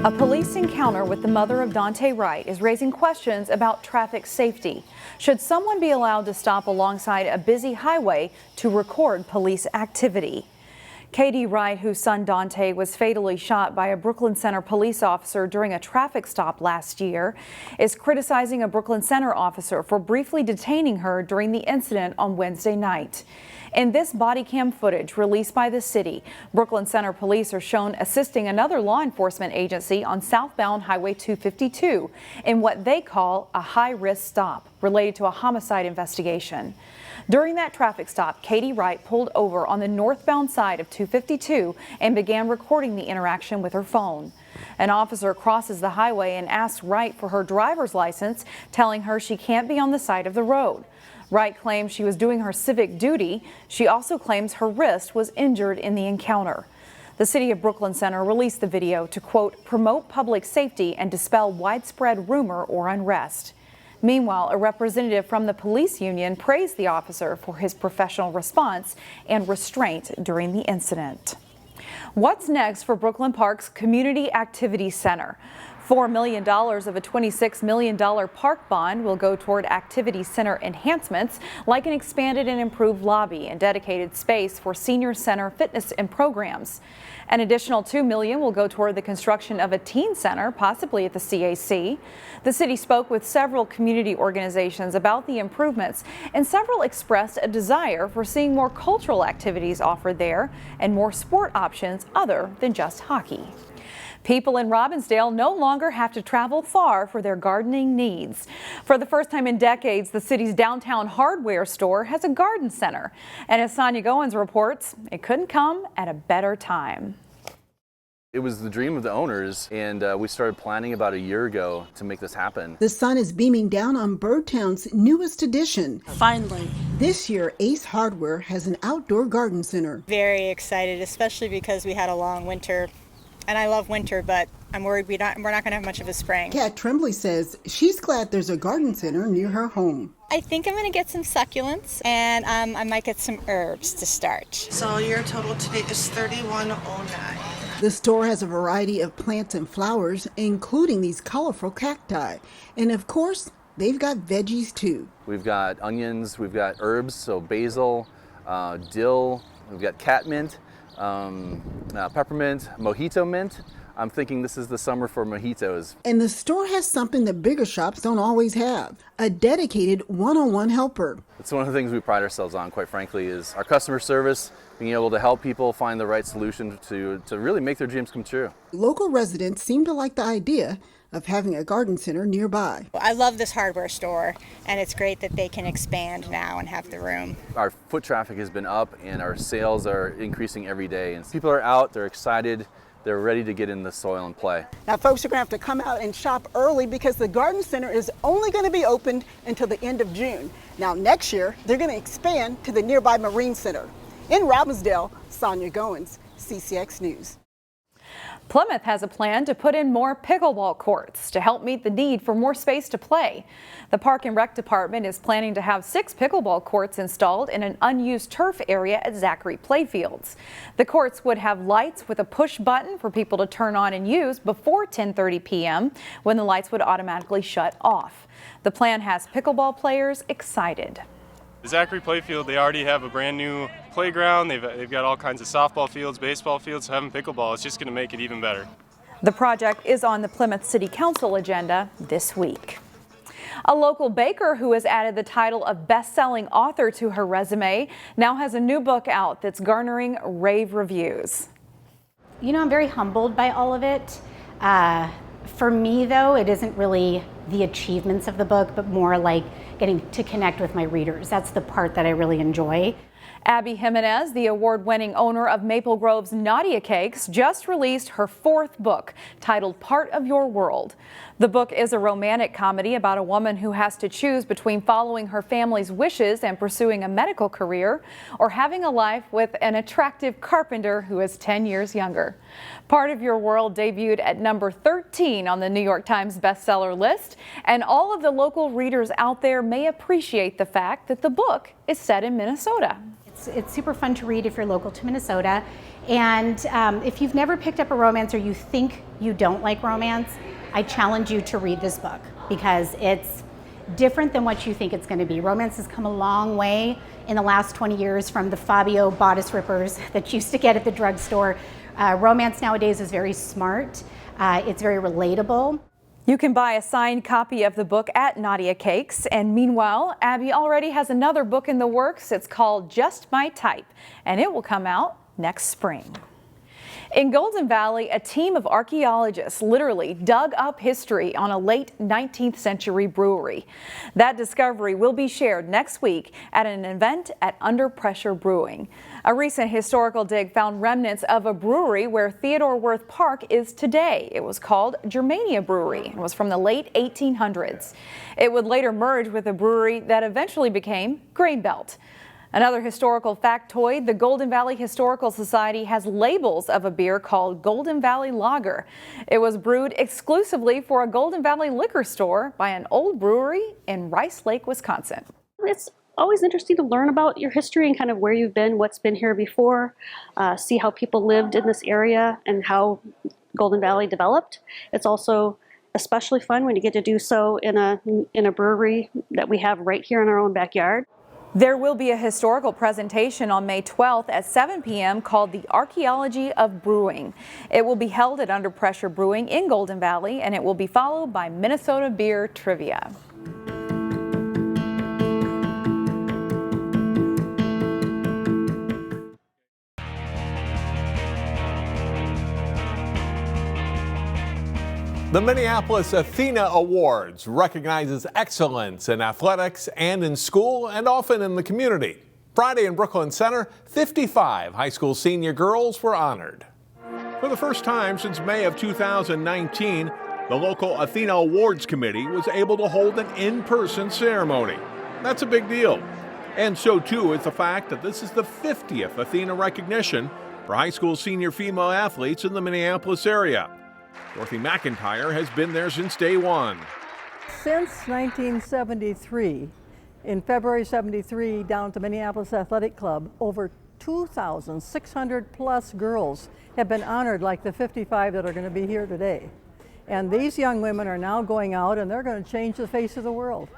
A police encounter with the mother of Dante Wright is raising questions about traffic safety. Should someone be allowed to stop alongside a busy highway to record police activity? Katie Wright, whose son Dante was fatally shot by a Brooklyn Center police officer during a traffic stop last year, is criticizing a Brooklyn Center officer for briefly detaining her during the incident on Wednesday night. In this body cam footage released by the city, Brooklyn Center police are shown assisting another law enforcement agency on southbound Highway 252 in what they call a high-risk stop related to a homicide investigation. During that traffic stop, Katie Wright pulled over on the northbound side of 252 and began recording the interaction with her phone. An officer crosses the highway and asks Wright for her driver's license, telling her she can't be on the side of the road. Wright claims she was doing her civic duty. She also claims her wrist was injured in the encounter. The City of Brooklyn Center released the video to, quote, promote public safety and dispel widespread rumor or unrest. Meanwhile, a representative from the police union praised the officer for his professional response and restraint during the incident. What's next for Brooklyn Park's Community Activity Center? $4 million of a $26 million park bond will go toward activity center enhancements like an expanded and improved lobby and dedicated space for senior center fitness and programs. An additional $2 million will go toward the construction of a teen center, possibly at the CAC. The city spoke with several community organizations about the improvements, and several expressed a desire for seeing more cultural activities offered there and more sport options other than just hockey. People in Robbinsdale no longer have to travel far for their gardening needs. For the first time in decades, the city's downtown hardware store has a garden center. And as Sonia Goins reports, it couldn't come at a better time. It was the dream of the owners, and we started planning about a year ago to make this happen. The sun is beaming down on Birdtown's newest addition. Finally. This year, Ace Hardware has an outdoor garden center. Very excited, especially because we had a long winter. And I love winter, but I'm worried we're not going to have much of a spring. Kat Tremblay says she's glad there's a garden center near her home. I think I'm going to get some succulents, and I might get some herbs to start. So your total today is $31.09. The store has a variety of plants and flowers, including these colorful cacti. And of course, they've got veggies too. We've got onions, we've got herbs, so basil, dill, we've got catmint, peppermint, mojito mint. I'm thinking this is the summer for mojitos. And the store has something that bigger shops don't always have, a dedicated one-on-one helper. It's one of the things we pride ourselves on, quite frankly, is our customer service, being able to help people find the right solution to really make their dreams come true. Local residents seem to like the idea of having a garden center nearby. I love this hardware store, and it's great that they can expand now and have the room. Our foot traffic has been up and our sales are increasing every day. And people are out, they're excited, they're ready to get in the soil and play. Now folks are going to have to come out and shop early because the garden center is only going to be opened until the end of June. Now next year, they're going to expand to the nearby Marine Center. In Robbinsdale, Sonia Goins, CCX News. Plymouth has a plan to put in more pickleball courts to help meet the need for more space to play. The Park and Rec Department is planning to have 6 pickleball courts installed in an unused turf area at ZACHARY Playfields. The courts would have lights with a push button for people to turn on and use before 10:30 p.m. when the lights would automatically shut off. The plan has pickleball players excited. ZACHARY Playfield, they already have a brand new playground. They've got all kinds of softball fields, baseball fields, so having pickleball is just going to make it even better. The project is on the Plymouth City Council agenda this week. A local baker who has added the title of best-selling author to her resume now has a new book out that's garnering rave reviews. You know, I'm very humbled by all of it. For me, though, it isn't really the achievements of the book, but more like getting to connect with my readers. That's the part that I really enjoy. Abby Jimenez, the award-winning owner of Maple Grove's Nadia Cakes, just released her 4th book titled Part of Your World. The book is a romantic comedy about a woman who has to choose between following her family's wishes and pursuing a medical career or having a life with an attractive carpenter who is 10 years younger. Part of Your World debuted at number 13 on the New York Times bestseller list, and all of the local readers out there may appreciate the fact that the book is is set in Minnesota. It's super fun to read if you're local to Minnesota. And if you've never picked up a romance or you think you don't like romance, I challenge you to read this book because it's different than what you think it's going to be. Romance has come a long way in the last 20 years from the Fabio bodice rippers that you used to get at the drugstore. Romance nowadays is very smart. It's very relatable. You can buy a signed copy of the book at Nadia Cakes. And meanwhile, Abby already has another book in the works. It's called Just My Type, and it will come out next spring. In Golden Valley, a team of archaeologists literally dug up history on a late 19th century brewery. That discovery will be shared next week at an event at Under Pressure Brewing. A recent historical dig found remnants of a brewery where Theodore Wirth Park is today. It was called Germania Brewery and was from the late 1800s. It would later merge with a brewery that eventually became Grain Belt. Another historical factoid, the Golden Valley Historical Society has labels of a beer called Golden Valley Lager. It was brewed exclusively for a Golden Valley liquor store by an old brewery in Rice Lake, Wisconsin. It's always interesting to learn about your history and kind of where you've been, what's been here before, see how people lived in this area and how Golden Valley developed. It's also especially fun when you get to do so in a brewery that we have right here in our own backyard. There will be a historical presentation on May 12th at 7 p.m. called The Archaeology of Brewing. It will be held at Under Pressure Brewing in Golden Valley, and it will be followed by Minnesota beer trivia. The Minneapolis Athena Awards recognizes excellence in athletics and in school and often in the community. Friday in Brooklyn Center, 55 high school senior girls were honored. For the first time since May of 2019, the local Athena Awards Committee was able to hold an in-person ceremony. That's a big deal. And so too is the fact that this is the 50th Athena recognition for high school senior female athletes in the Minneapolis area. Dorothy McIntyre has been there since day one. Since 1973, in February 73, down to Minneapolis Athletic Club, over 2,600 plus girls have been honored like the 55 that are going to be here today. And these young women are now going out and they're going to change the face of the world.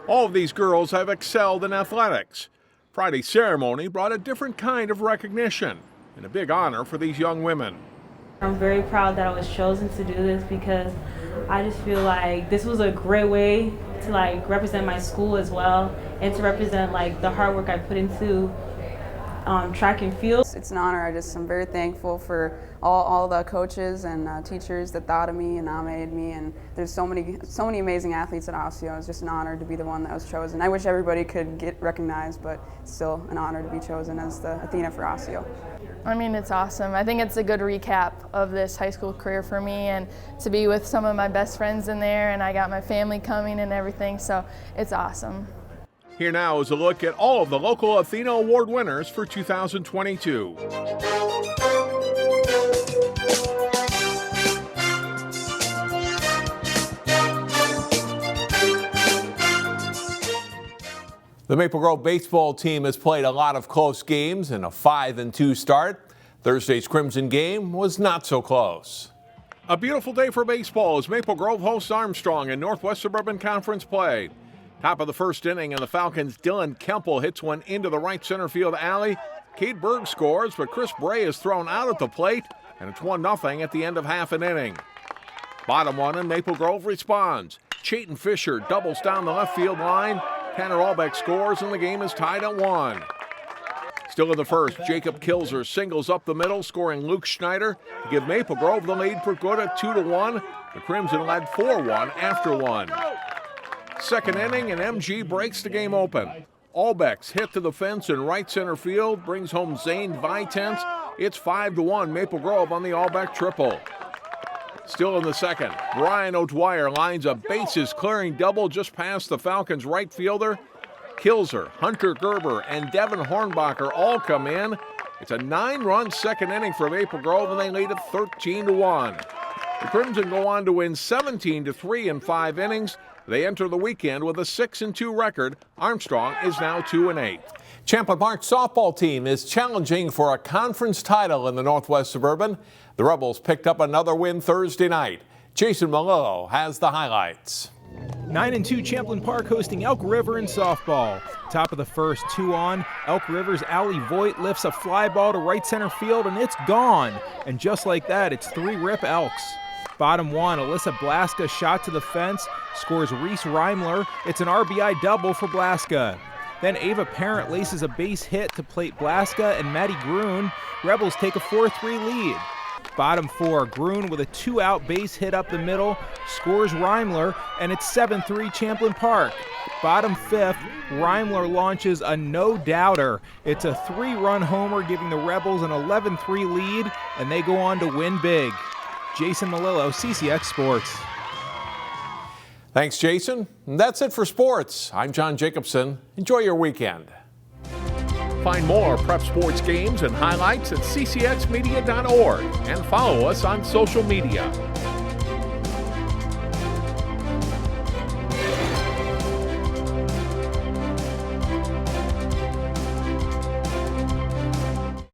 All of these girls have excelled in athletics. Friday's ceremony brought a different kind of recognition and a big honor for these young women. I'm very proud that I was chosen to do this because I just feel like this was a great way to represent my school as well and to represent the hard work I put into track and field. It's an honor. I'm very thankful for all the coaches and teachers that thought of me and nominated me, and there's so many amazing athletes at Osseo. It's just an honor to be the one that was chosen. I wish everybody could get recognized, but it's still an honor to be chosen as the Athena for Osseo. I mean, it's awesome. I think it's a good recap of this high school career for me, and to be with some of my best friends in there, and I got my family coming and everything, so it's awesome. Here now is a look at all of the local Athena Award winners for 2022. The Maple Grove baseball team has played a lot of close games in a 5-2 start. Thursday's Crimson game was not so close. A beautiful day for baseball as Maple Grove hosts Armstrong in Northwest Suburban Conference play. Top of the first inning, and the Falcons' Dylan Kemple hits one into the right center field alley. Cade Berg scores, but Chris Bray is thrown out at the plate, and it's 1-0 at the end of half an inning. Bottom one, and Maple Grove responds. Chayton Fisher doubles down the left field line. Tanner Albeck scores, and the game is tied at 1. Still in the first, Jacob Kilzer singles up the middle, scoring Luke Schneider to give Maple Grove the lead for good at 2-1. The Crimson led 4-1 after 1. Second inning, and MG breaks the game open. Albeck's hit to the fence in right center field brings home Zane Vitens. It's 5-1 Maple Grove on the Albeck triple. Still in the second, Brian O'Dwyer lines a bases-clearing double just past the Falcons' right fielder. Kilzer, Hunter Gerber, and Devin Hornbacher all come in. It's a 9-run second inning for Maple Grove, and they lead it 13-1. The Crimson go on to win 17-3 in 5 innings. They enter the weekend with a 6-2 record. Armstrong is now 2-8. Champlin Park softball team is challenging for a conference title in the Northwest Suburban. The Rebels picked up another win Thursday night. Jason Malillo has the highlights. 9-2 Champlin Park hosting Elk River in softball. Top of the first, 2 on. Elk River's Allie Voigt lifts a fly ball to right center field, and it's gone. And just like that, it's 3 Rip Elks. Bottom 1, Alyssa Blaska shot to the fence, scores Reese Reimler. It's an RBI double for Blaska. Then Ava Parent laces a base hit to plate Blaska and Maddie Grun. Rebels take a 4-3 lead. Bottom 4, Grun with a 2-out base hit up the middle, scores Reimler, and it's 7-3 Champlin Park. Bottom 5th, Reimler launches a no-doubter. It's a 3-run homer, giving the Rebels an 11-3 lead, and they go on to win big. Jason Malillo, CCX Sports. Thanks, Jason. And that's it for sports. I'm John Jacobson. Enjoy your weekend. Find more prep sports games and highlights at ccxmedia.org and follow us on social media.